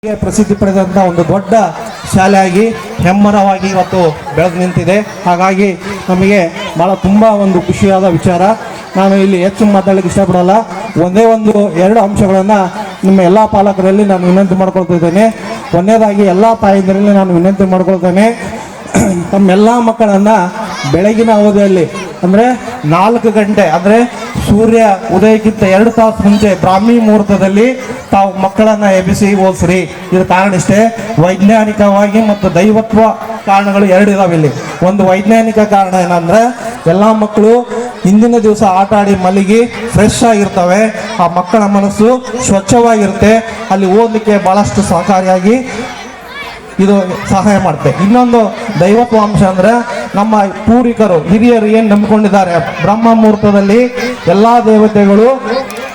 ಪ್ರಸಿದ್ಧಿ ಪಡೆದಂಥ ಒಂದು ದೊಡ್ಡ ಶಾಲೆಯಾಗಿ ಹೆಮ್ಮರವಾಗಿ ಇವತ್ತು ಬೆಳೆದು ನಿಂತಿದೆ. ಹಾಗಾಗಿ ನಮಗೆ ಭಾಳ ತುಂಬ ಒಂದು ಖುಷಿಯಾದ ವಿಚಾರ. ನಾನು ಇಲ್ಲಿ ಹೆಚ್ಚು ಮಾತಾಡಲಿಕ್ಕೆ ಇಷ್ಟಪಡಲ್ಲ. ಒಂದೇ ಎರಡು ಅಂಶಗಳನ್ನು ನಿಮ್ಮ ಎಲ್ಲ ಪಾಲಕರಲ್ಲಿ ನಾನು ವಿನಂತಿ ಮಾಡ್ಕೊಳ್ತಿದ್ದೇನೆ. ಒಂದನೇದಾಗಿ ಎಲ್ಲ ತಾಯಂದಿರಲ್ಲಿ ನಾನು ವಿನಂತಿ ಮಾಡ್ಕೊಳ್ತೇನೆ, ತಮ್ಮೆಲ್ಲ ಮಕ್ಕಳನ್ನು ಬೆಳಗಿನ ಅವಧಿಯಲ್ಲಿ ಅಂದರೆ 4 ಗಂಟೆ ಅಂದರೆ ಸೂರ್ಯ ಉದಯಕ್ಕಿಂತ 2 ತಾಸು ಮುಂಚೆ ಬ್ರಾಹ್ಮಿ ಮುಹೂರ್ತದಲ್ಲಿ ತಾವು ಮಕ್ಕಳನ್ನು ಎಬ್ಬಿಸಿ ಓದಿಸ್ರಿ. ಇದರ ಕಾರಣ ಇಷ್ಟೇ, ವೈಜ್ಞಾನಿಕವಾಗಿ ಮತ್ತು ದೈವತ್ವ ಕಾರಣಗಳು 2 ಇದಾವೆ ಇಲ್ಲಿ. ಒಂದು ವೈಜ್ಞಾನಿಕ ಕಾರಣ ಏನಂದರೆ ಎಲ್ಲ ಮಕ್ಕಳು ಹಿಂದಿನ ದಿವಸ ಆಟ ಆಡಿ ಮಲಗಿ ಫ್ರೆಶ್ ಆಗಿರ್ತವೆ, ಆ ಮಕ್ಕಳ ಮನಸ್ಸು ಸ್ವಚ್ಛವಾಗಿರುತ್ತೆ, ಅಲ್ಲಿ ಓದಲಿಕ್ಕೆ ಭಾಳಷ್ಟು ಸಹಕಾರಿಯಾಗಿ ಇದು ಸಹಾಯ ಮಾಡುತ್ತೆ. ಇನ್ನೊಂದು ದೈವತ್ವ ಅಂಶ ಅಂದರೆ ನಮ್ಮ ಪೂರ್ವಿಕರು ಹಿರಿಯರು ಏನು ನಂಬಿಕೊಂಡಿದ್ದಾರೆ, ಬ್ರಹ್ಮ ಮುಹೂರ್ತದಲ್ಲಿ ಎಲ್ಲ ದೇವತೆಗಳು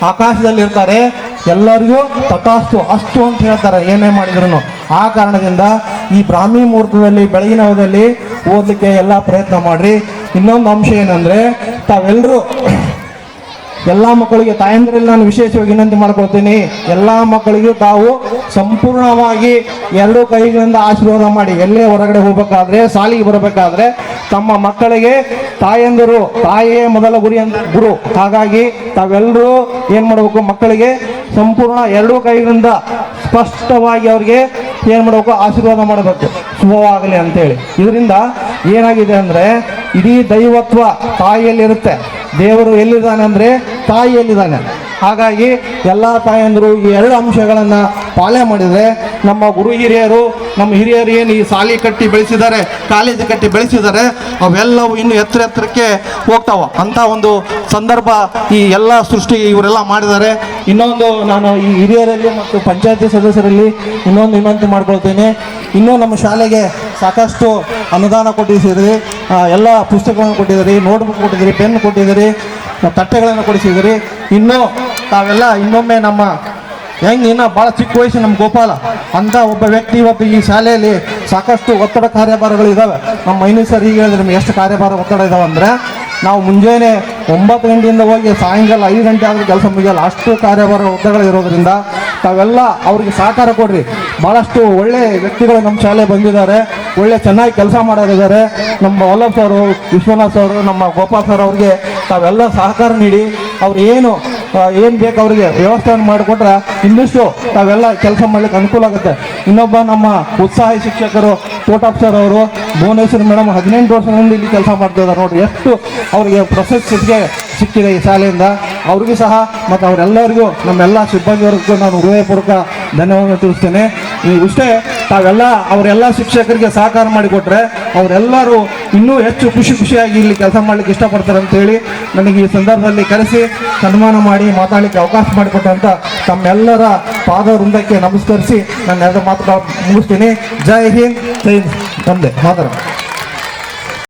ಆಕಾಶದಲ್ಲಿ ಇರ್ತಾರೆ, ಎಲ್ಲರಿಗೂ ತಥಾಸ್ತು ಅಷ್ಟು ಅಂತ ಹೇಳ್ತಾರೆ ಏನೇ ಮಾಡಿದ್ರು. ಆ ಕಾರಣದಿಂದ ಈ ಬ್ರಾಹ್ಮಿ ಮುಹೂರ್ತದಲ್ಲಿ ಬೆಳಗಿನ ಅವಧಿಯಲ್ಲಿ ಓದಲಿಕ್ಕೆ ಎಲ್ಲ ಪ್ರಯತ್ನ ಮಾಡಿರಿ. ಇನ್ನೊಂದು ಅಂಶ ಏನಂದರೆ ತಾವೆಲ್ಲರೂ ಎಲ್ಲ ಮಕ್ಕಳಿಗೆ ತಾಯಂದಿರಲ್ಲಿ ನಾನು ವಿಶೇಷವಾಗಿ ವಿನಂತಿ ಮಾಡ್ಕೊಳ್ತೀನಿ, ಎಲ್ಲ ಮಕ್ಕಳಿಗೂ ತಾವು ಸಂಪೂರ್ಣವಾಗಿ 2 ಕೈಗಳಿಂದ ಆಶೀರ್ವಾದ ಮಾಡಿ. ಎಲ್ಲೇ ಹೊರಗಡೆ ಹೋಗಬೇಕಾದ್ರೆ, ಶಾಲೆಗೆ ಬರಬೇಕಾದ್ರೆ ತಮ್ಮ ಮಕ್ಕಳಿಗೆ ತಾಯಂದಿರು, ತಾಯಿಯೇ ಮೊದಲ ಗುರು. ಹಾಗಾಗಿ ತಾವೆಲ್ಲರೂ ಏನು ಮಾಡಬೇಕು, ಮಕ್ಕಳಿಗೆ ಸಂಪೂರ್ಣ 2 ಕೈಗಳಿಂದ ಸ್ಪಷ್ಟವಾಗಿ ಅವ್ರಿಗೆ ಏನು ಮಾಡಬೇಕು, ಆಶೀರ್ವಾದ ಮಾಡಬೇಕು, ಶುಭವಾಗಲಿ ಅಂತೇಳಿ. ಇದರಿಂದ ಏನಾಗಿದೆ ಅಂದರೆ ಇಡೀ ದೈವತ್ವ ತಾಯಿಯಲ್ಲಿರುತ್ತೆ. ದೇವರು ಎಲ್ಲಿದ್ದಾನೆ ಅಂದರೆ ತಾಯಿಯಲ್ಲಿದ್ದಾನೆ. ಹಾಗಾಗಿ ಎಲ್ಲ ತಾಯಂದರು ಈ 2 ಅಂಶಗಳನ್ನು ಪಾಲನೆ ಮಾಡಿದರೆ ನಮ್ಮ ಗುರು ಹಿರಿಯರು, ನಮ್ಮ ಹಿರಿಯರು ಏನು ಈ ಶಾಲೆ ಕಟ್ಟಿ ಬೆಳೆಸಿದ್ದಾರೆ, ಕಾಲೇಜು ಕಟ್ಟಿ ಬೆಳೆಸಿದ್ದಾರೆ, ಅವೆಲ್ಲವೂ ಇನ್ನು ಎತ್ತರಕ್ಕೆ ಹೋಗ್ತಾವ ಅಂತ ಒಂದು ಸಂದರ್ಭ ಈ ಎಲ್ಲ ಸೃಷ್ಟಿ ಇವರೆಲ್ಲ ಮಾಡಿದ್ದಾರೆ. ಇನ್ನೊಂದು ನಾನು ಈ ಹಿರಿಯರಲ್ಲಿ ಮತ್ತು ಪಂಚಾಯತಿ ಸದಸ್ಯರಲ್ಲಿ ಇನ್ನೊಂದು ವಿನಂತಿ ಮಾಡ್ಕೊಳ್ತೇನೆ, ಇನ್ನೂ ನಮ್ಮ ಶಾಲೆಗೆ ಸಾಕಷ್ಟು ಅನುದಾನ ಕೊಟ್ಟಿದ್ದೀರಿ, ಎಲ್ಲ ಪುಸ್ತಕಗಳನ್ನು ಕೊಟ್ಟಿದ್ದೀರಿ, ನೋಟ್ಬುಕ್ ಕೊಟ್ಟಿದ್ದೀರಿ, ಪೆನ್ ಕೊಟ್ಟಿದ್ದೀರಿ, ತಟ್ಟೆಗಳನ್ನು ಕೊಡಿಸಿದ್ದೀರಿ. ಇನ್ನೂ ತಾವೆಲ್ಲ ಇನ್ನೊಮ್ಮೆ ನಮ್ಮ ಇನ್ನೂ ಭಾಳ ಚಿಕ್ಕ ವಯಸ್ಸು ನಮ್ಮ ಗೋಪಾಲ ಅಂತ ಒಬ್ಬ ವ್ಯಕ್ತಿ ಇವತ್ತು ಈ ಶಾಲೆಯಲ್ಲಿ ಸಾಕಷ್ಟು ಒತ್ತಡ ಕಾರ್ಯಭಾರಗಳು ಇದ್ದಾವೆ. ನಮ್ಮ ಮೈನಸ್ ಸರ್ ಈಗ ಹೇಳಿದ್ರೆ ನಿಮ್ಗೆ ಎಷ್ಟು ಕಾರ್ಯಭಾರ ಒತ್ತಡ ಇದ್ದಾವೆ ಅಂದರೆ ನಾವು ಮುಂಜಾನೆ 9 ಗಂಟೆಯಿಂದ ಹೋಗಿ ಸಾಯಂಕಾಲ 5 ಗಂಟೆ ಆದರೂ ಕೆಲಸ ಮುಗಿಯಲ್ಲ, ಅಷ್ಟು ಕಾರ್ಯಭಾರ ಒತ್ತಡಗಳು ಇರೋದ್ರಿಂದ ತಾವೆಲ್ಲ ಅವ್ರಿಗೆ ಸಹಕಾರ ಕೊಡ್ರಿ. ಭಾಳಷ್ಟು ಒಳ್ಳೆ ವ್ಯಕ್ತಿಗಳು ನಮ್ಮ ಶಾಲೆ ಬಂದಿದ್ದಾರೆ, ಒಳ್ಳೆ ಚೆನ್ನಾಗಿ ಕೆಲಸ ಮಾಡೋರಿದ್ದಾರೆ. ನಮ್ಮ ವಲ್ಲಭ್ ಸರು, ವಿಶ್ವನಾಥ್ ಸರ್, ನಮ್ಮ ಗೋಪಾಲ್ ಸರ್ ಅವ್ರಿಗೆ ತಾವೆಲ್ಲ ಸಹಕಾರ ನೀಡಿ ಅವ್ರು ಏನು ಬೇಕು ಅವರಿಗೆ ವ್ಯವಸ್ಥೆಯನ್ನು ಮಾಡಿಕೊಟ್ರೆ ಇನ್ನಷ್ಟು ತಾವೆಲ್ಲ ಕೆಲಸ ಮಾಡ್ಲಿಕ್ಕೆ ಅನುಕೂಲ ಆಗುತ್ತೆ. ಇನ್ನೊಬ್ಬ ನಮ್ಮ ಉತ್ಸಾಹಿ ಶಿಕ್ಷಕರು ತೋಟಪ್ ಸರ್ ಅವರು, ಭುವನೇಶ್ವರಿ ಮೇಡಮ್ 18 ವರ್ಷದಿಂದ ಇಲ್ಲಿ ಕೆಲಸ ಮಾಡ್ತಿದ್ದಾರೆ. ನೋಡಿ ಎಷ್ಟು ಅವರಿಗೆ ಪ್ರಶಸ್ತಿಗೆ ಸಿಕ್ಕಿದೆ ಈ ಶಾಲೆಯಿಂದ. ಅವ್ರಿಗೂ ಸಹ ಮತ್ತು ಅವರೆಲ್ಲರಿಗೂ ನಮ್ಮೆಲ್ಲ ಸಿಬ್ಬಂದಿವರೆಗೂ ನಾನು ಹೃದಯಪೂರ್ವಕ ಧನ್ಯವಾದ ತಿಳಿಸ್ತೇನೆ. ಇಷ್ಟೇ ತಾವೆಲ್ಲ ಅವರೆಲ್ಲ ಶಿಕ್ಷಕರಿಗೆ ಸಹಕಾರ ಮಾಡಿಕೊಟ್ರೆ ಅವರೆಲ್ಲರೂ ಇನ್ನೂ ಹೆಚ್ಚು ಖುಷಿಯಾಗಿ ಇಲ್ಲಿ ಕೆಲಸ ಮಾಡಲಿಕ್ಕೆ ಇಷ್ಟಪಡ್ತಾರೆ ಅಂತೇಳಿ ನನಗೆ ಈ ಸಂದರ್ಭದಲ್ಲಿ ಕರೆಸಿ ಸನ್ಮಾನ ಮಾಡಿ ಮಾತಾಡಲಿಕ್ಕೆ ಅವಕಾಶ ಮಾಡಿಕೊಟ್ಟಂಥ ತಮ್ಮೆಲ್ಲರ ಪಾದ ವೃಂದಕ್ಕೆ ನಮಸ್ಕರಿಸಿ ನನ್ನ 2 ಮಾತುಗಳು ಮುಗಿಸ್ತೀನಿ. ಜೈ ಹಿಂದ್, ಜೈ ಹಿಂದ್. ಒಂದೇ ಮಾತಾಡ.